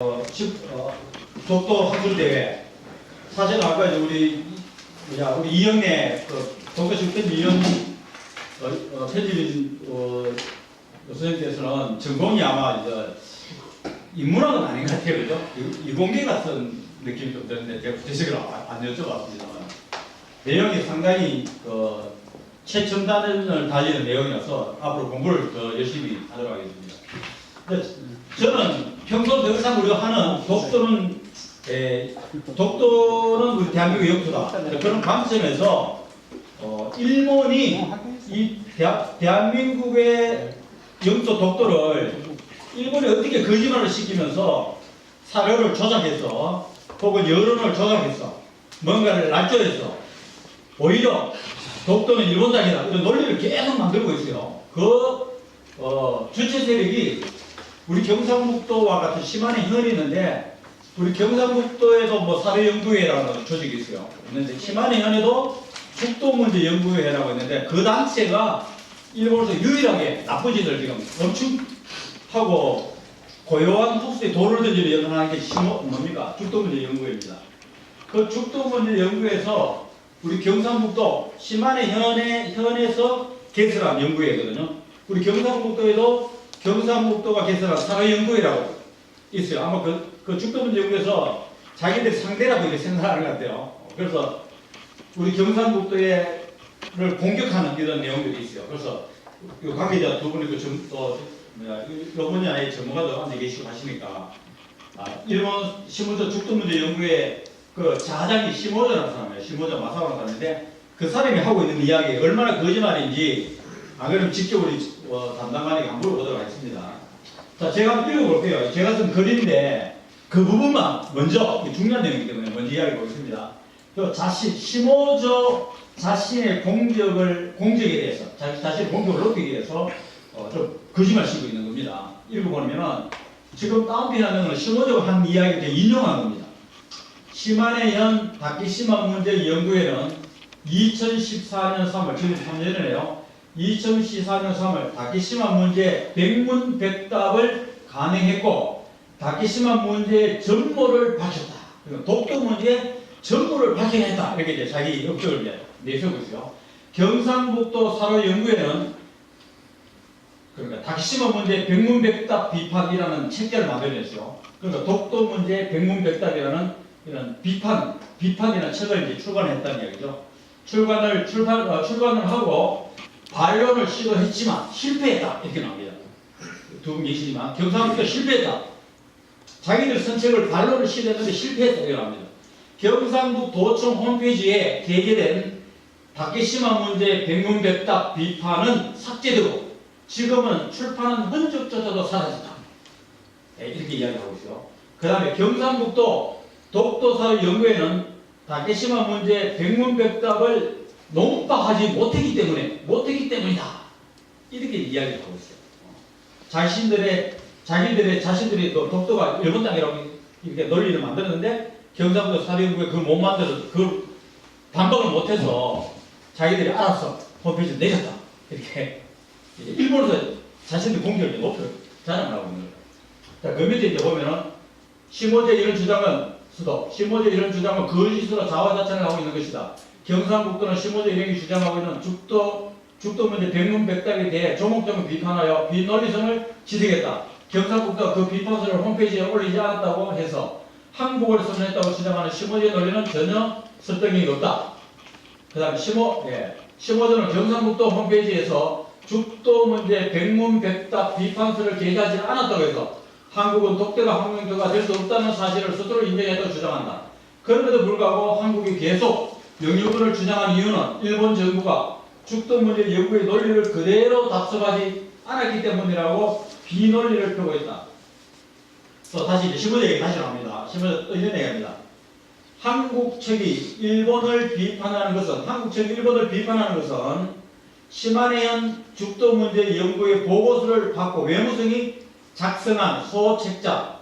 독도 학술대회 사실 아까 이제 우리 이영래 독도식 편집위원 편집인 선생님께서는 전공이 아마 이제 인문학은 아닌 것 같아요, 그죠? 이공계 같은 느낌이 좀 드는데 제가 구체적으로 안 여쭤봤습니다만 내용이 상당히 최첨단을 달리는 내용이라서 앞으로 공부를 더 열심히 하도록 하겠습니다. 저는 평소 항상 우리가 하는 독도는 우리 대한민국의 영토다. 그런 관점에서 일본이 이 대한민국의 영토 독도를 일본이 어떻게 거짓말을 시키면서 사료를 조작해서 혹은 여론을 조작해서 뭔가를 낮춰서 오히려 독도는 일본 땅이다 이런 논리를 계속 만들고 있어요. 주체 세력이 우리 경상북도와 같은 심한의 현이 있는데 우리 경상북도에도 뭐 사회연구회라는 조직이 있어요. 있는데 심한의 현에도 죽도문제연구회라고 있는데 그 단체가 일본에서 유일하게 나쁜 짓을 지금 엄청 하고 고요한 폭수에 돌을 던지는 역할을 하는 게 뭡니까? 죽도문제연구회입니다. 그 죽도문제연구회에서 우리 경상북도 심한의 현에서 개설한 연구회거든요. 우리 경상북도에도 경상북도가 개설한 사회연구회라고 있어요. 아마 그 죽도문제연구에서 자기들 상대라고 이렇게 생각하는 것 같아요. 그래서 우리 경상북도를 공격하는 이런 내용들이 있어요. 그래서 이 관계자 두 분이 몇 분이 아예 전문가도 앉아 계시고 하시니까 일본 시모저 죽도문제연구회 그 자장이 시모저라는 사람이에요. 시모저 마사오라는 사람인데 그 사람이 하고 있는 이야기 얼마나 거짓말인지 안 그러면 직접 우리 담당관에게 한번 물어보도록 하겠습니다. 자, 제가 한번 읽어볼게요. 제가 쓴 글인데 그 부분만 먼저 중요한 내용이기 때문에 먼저 이야기해 보겠습니다. 시모저 자신의 공적에 대해서 자신의 공격을 높이기 위해서 좀 거짓말 쓰고 있는 겁니다. 읽어보면은 지금 다운표하는 시모저가 한 이야기를 인용한 겁니다. 시마네 현 다케시마 문제 연구회는 2014년 3월 지금 3년이네요. 2014년 3월 다케시마 문제 백문백답을 간행했고 다케시마 문제의 전모를 밝혔다. 독도 문제의 전모를 밝혀냈다. 이렇게 이제 자기 업적을 내세우고 있어요. 경상북도 사료연구회는 그러니까 다케시마 문제 백문백답 비판이라는 책자를 만들어냈어요. 그러니까 독도 문제 백문백답이라는 이런 비판이라는 책을 이제 출간했다는 이야기죠. 출간을 하고 반론을 시도했지만 실패했다 이렇게 나옵니다. 두 분 계시지만 경상북도 실패했다. 자기들 쓴 책을 반론을 시도했는데 실패했다 이렇게 나옵니다. 경상북도청 홈페이지에 게재된 다케시마 문제 백문백답 비판은 삭제되고 지금은 출판한 흔적조차도 사라졌다. 이렇게 이야기하고 있어요. 그 다음에 경상북도 독도사회연구회는 다케시마 문제 백문백답을 논파하지 못했기 때문이다. 이렇게 이야기하고 있어요. 자신들의 독도가 일본 땅이라고 이렇게 논리를 만들었는데 경상북도 사회연구회 그걸 못 만들어서 그걸 반박을 못해서 자기들이 알아서 홈페이지에 내렸다. 이렇게 일본에서 자신들 공격을 높여 자랑을 하고 있는 거예요. 자, 그 밑에 이제 보면은 시모제 이런 주장은 거짓으로 자화자찬을 하고 있는 것이다. 경상북도는 시모제 일행이 주장하고 있는 죽도 문제 백문백답에 대해 조목조목 비판하여 비논리성을 지적했다. 경상북도가 그 비판서를 홈페이지에 올리지 않았다고 해서 항복을 선언했다고 주장하는 시모제 논리는 전혀 설득력이 없다. 그 다음에 시모제는 경상북도 홈페이지에서 죽도 문제 백문백답 비판서를 게재하지 않았다고 해서 한국은 독대가 항명도가 될 수 없다는 사실을 스스로 인정했다고 주장한다. 그럼에도 불구하고 한국이 계속 영유권을 주장한 이유는 일본 정부가 죽도 문제 연구의 논리를 그대로 답습하지 않았기 때문이라고 비논리를 펴고 있다. 또 다시 시모제 얘기 다시 나옵니다. 시모제 또 이런 얘기합니다. 한국 측이 일본을 비판하는 것은 시마네현 죽도 문제 연구의 보고서를 받고 외무성이 작성한 소책자,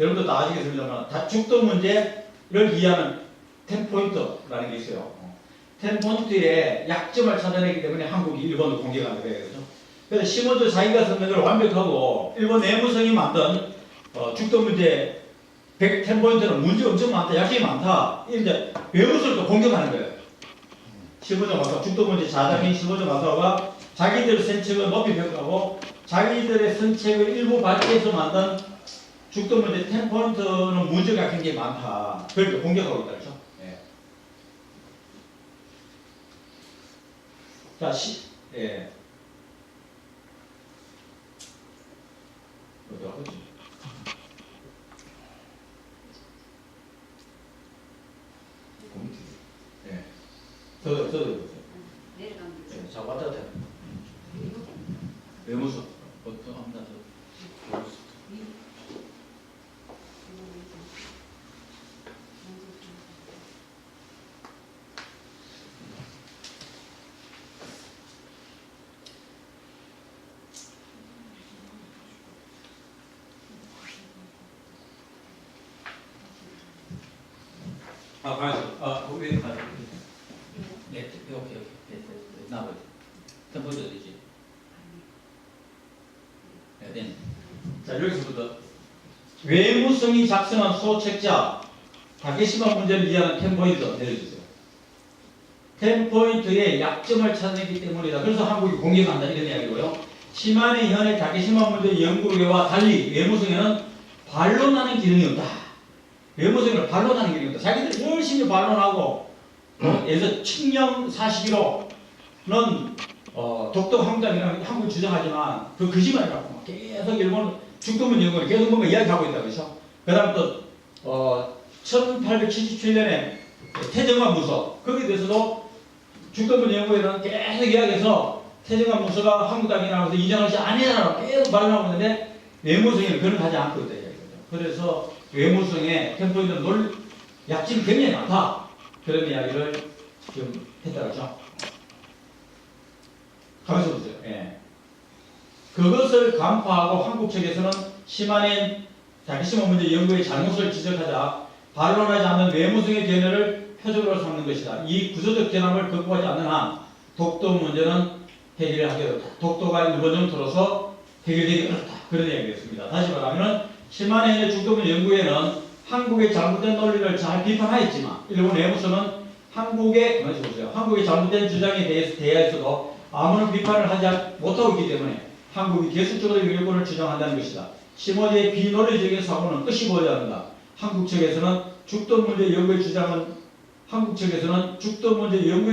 여러분도 다 아시겠습니다만 죽도 문제를 이해하는 10포인트라는 게 있어요. 10포인트의 약점을 찾아내기 때문에 한국이 일본을 공격하는 거예요. 그렇죠? 그래서 시모조 자기가 썼는 걸 완벽하고 일본 내무성이 만든 죽도 문제 110포인트는 문제 엄청 많다, 약점이 많다. 이제 외무성을 또 공격하는 거예요. 시모조 마사오, 죽도 문제 자장인 시모조 마사오가 자기들 선책을 높이 평가하고 자기들의 선책을 일부 발표해서 만든 죽도 문제 10포인트는 문제가 굉장히 많다. 그렇게 공격하고 있다. 그렇죠? 예. 자, 예. 예. 저도 보세요. 예, 자, 왔다 갔다. 외무성. 어떤 합니다. 왜 가요? 네, 오케이. 나머지. 템포도 어디지? 네. 자, 여기서부터 외무성이 작성한 소책자 다케시마 문제를 이해하는 10포인트 내려주세요. 10포인트의 약점을 찾아내기 때문이다. 그래서 한국이 공격한다 이런 이야기고요. 시마네 현의 다케시마 문제 연구계와 달리 외무성에는 반론하는 기능이 없다. 외무성을 반론하는 기능이 없다. 자기들 열심히 반론하고 예를 들어 칙령 41호는 독도 항장이라는 한국 주장하지만 그 거짓말이라고 막 계속 일본 죽도문 연구를 계속 뭔가 이야기하고 있다. 그렇죠? 그 다음 또 1877년에 태정관 무서 거기에 대해서도 죽도문 연구에는 계속 이야기해서 태정관 무서가 한국 땅이라고 해서 인정하지 아니라고 계속 반론하고 있는데 외무성에는 그런 거 하지 않고 있다. 그래서 외무성의 템포인트 약점이 굉장히 많다. 그런 이야기를 지금 했다. 그렇죠? 가만히 보세요. 예. 그것을 간파하고 한국 측에서는 시마네 다케시마 문제 연구의 잘못을 지적하자 반론하지 않는 외무성의 견해를 표적으로 삼는 것이다. 이 구조적 결함을 극복하지 않는 한 독도 문제는 해결하기 어렵다. 독도가 일본 영토로서 해결되기 어렵다. 그런 이야기였습니다. 다시 말하면 시마네 죽도문 연구에는 한국의 잘못된 논리를 잘 비판하였지만 일본 외무성은 한국의 잘못된 주장에 대해서도 아무런 비판을 하지 못하고 있기 때문에 한국이 계속적으로 영유권을 주장한다는 것이다. 시모제의 비논리적인 사고는 끄시고자 한다. 한국 측에서는 죽도 문제 연구의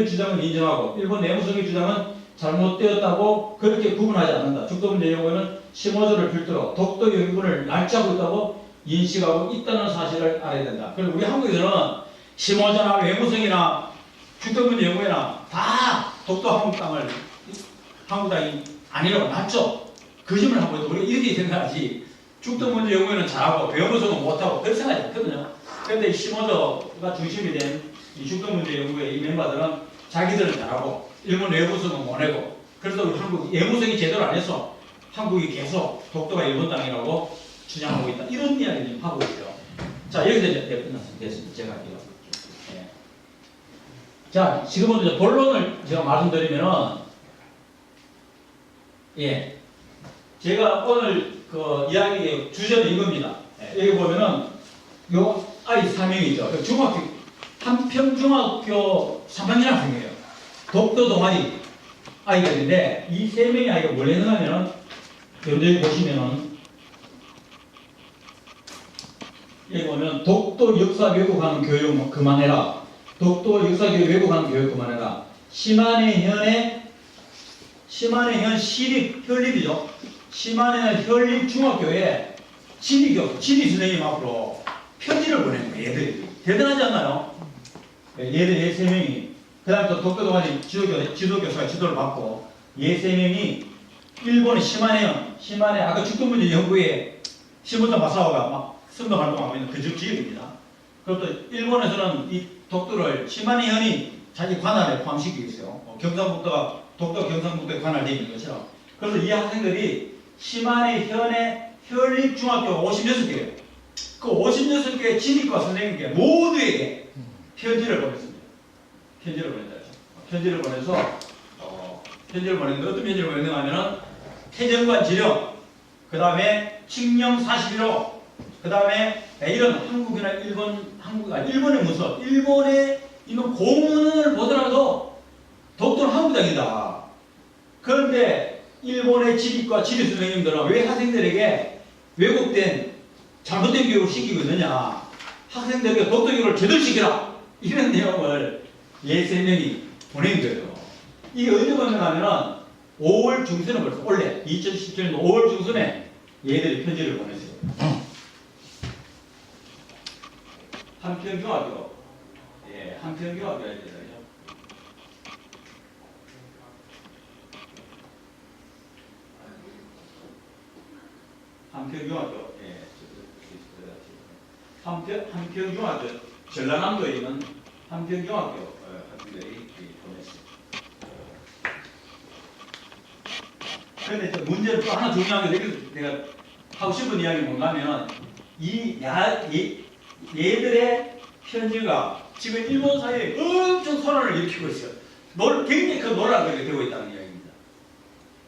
주장은 인정하고 일본 내무성의 주장은 잘못되었다고 그렇게 구분하지 않는다. 죽도 문제 연구에는 시모조를 필두로 독도 영유권을 날짜고 있다고 인식하고 있다는 사실을 알아야 된다. 그리고 우리 한국에서는 시모조나 외무성이나 죽도 문제 연구에나 다 독도 한국 땅이 아니라고 맞죠? 거짓말 하고 있고 우리가 이렇게 생각하지. 죽도 문제 연구에는 잘하고 외무성은 못하고 그런 생각이 없거든요. 그런데 시모조가 중심이 된 이 죽도 문제 연구의 이 멤버들은 자기들은 잘하고 일본 외무성은 못내고 그래서 우리 한국 외무성이 제대로 안 해서 한국이 계속 독도가 일본 땅이라고 주장하고 있다. 이런 이야기를 지금 하고 있어요. 자, 여기서 이제 끝났습니다. 됐습니다. 제가 할게요. 예. 자, 지금부터 이제 본론을 제가 말씀드리면은, 예. 제가 오늘 그 이야기의 주제는 이겁니다. 예. 여기 보면은, 요 아이 3명이죠. 중학교, 한평중학교 3학년 학생이에요. 독도 동아리 아이가 있는데, 이 3명의 아이가 뭘 했느냐면은, 여기 보시면은, 여기 보면 독도 역사 왜곡하는 교육 그만해라. 독도 역사 왜곡하는 교육 그만해라. 시마네 현 시립 현립이죠. 시마네 현립 중학교에 지리 선생님 앞으로 편지를 보낸 거예요. 얘들이 대단하지 않나요? 얘들 3명이 그 다음 또 독도 동아리 지도교사가 지도를 받고 얘 3명이 일본의 시마네 아까 죽도 문제 연구에 시모토 마사오가 막 선거 활동하고 있는 그 지역입니다. 그리고 또 일본에서는 이 독도를 시마네 현이 자기 관할에 포함시키고 있어요. 독도 경상북도에 관할되어 있는 것처럼. 그래서 이 학생들이 시마네 현의 현립 중학교 56개예요. 그 56개의 지리과 선생님께 모두에게 편지를 보냈습니다. 편지를 보냈다. 편지를 보내서 편지를 보냈는데 어떤 편지를 보냈느냐면은 태정관 지령, 그 다음에 칙령 41호, 그 다음에 이런 한국이나 일본의 문서, 일본의 이런 고문을 보더라도 독도는 한국당이다. 그런데 일본의 지리과 지리 선생님들은 왜 학생들에게 왜곡된 잘못된 교육을 시키고 있느냐? 학생들에게 독도 교육을 제대로 시키라. 이런 내용을 예세명이 보낸 거예요. 이게 언제 보내냐면은 5월 중순에 벌써 원래 2017년 5월 중순에 얘들이 편지를 보냈어요. 한평중학교, 예, 한평중학교에 대해서 한평중학교, 예, 한평중학교, 전라남도에 있는 한평중학교 학생들이 보냈어요. 그런데 문제는 또 하나 중요한 게 내가 하고 싶은 이야기는 뭔가 하면 얘들의 편지가 지금 일본 사회에 엄청 소란을 일으키고 있어요. 굉장히 큰 논란을 벌이게 되고 있다는 이야기입니다.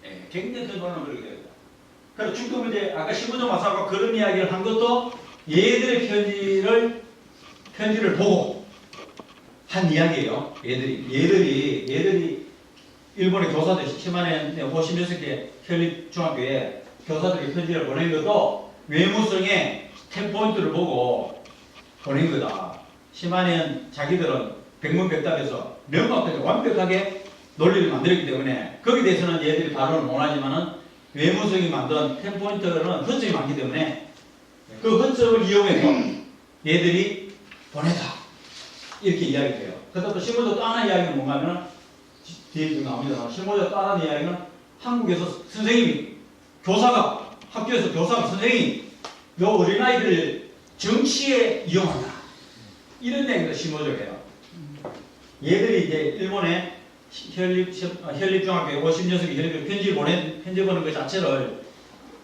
예, 굉장히 큰 논란을 벌이게 되고 있다. 그래서 지금 이제 아까 시부조 마사가 그런 이야기를 한 것도 얘들의 편지를 보고 한 이야기예요. 얘들이 일본의 교사들 10만에 56개 현립중학교에 교사들이 편지를 보낸 것도 외무성의 10포인트를 보고 보낸 거다. 10만년 자기들은 백문백답에서 명확하게 완벽하게 논리를 만들었기 때문에 거기에 대해서는 얘들이 발언을 못하지만은 외무성이 만든 10포인트는 허점이 많기 때문에 그 허점을 이용해서 얘들이 보내다. 이렇게 이야기해요. 그다음 또 신문조 또 하나 이야기는 뭔가 하면 뒤에 좀 나옵니다. 신문조 또 하나 이야기는 한국에서 학교에서 교사가 선생님이 요 어린아이들을 정치에 이용한다. 이런 얘기가 심어져요. 얘들이 이제 일본의 현립중학교에 56개 현립 편지 보낸 그 자체를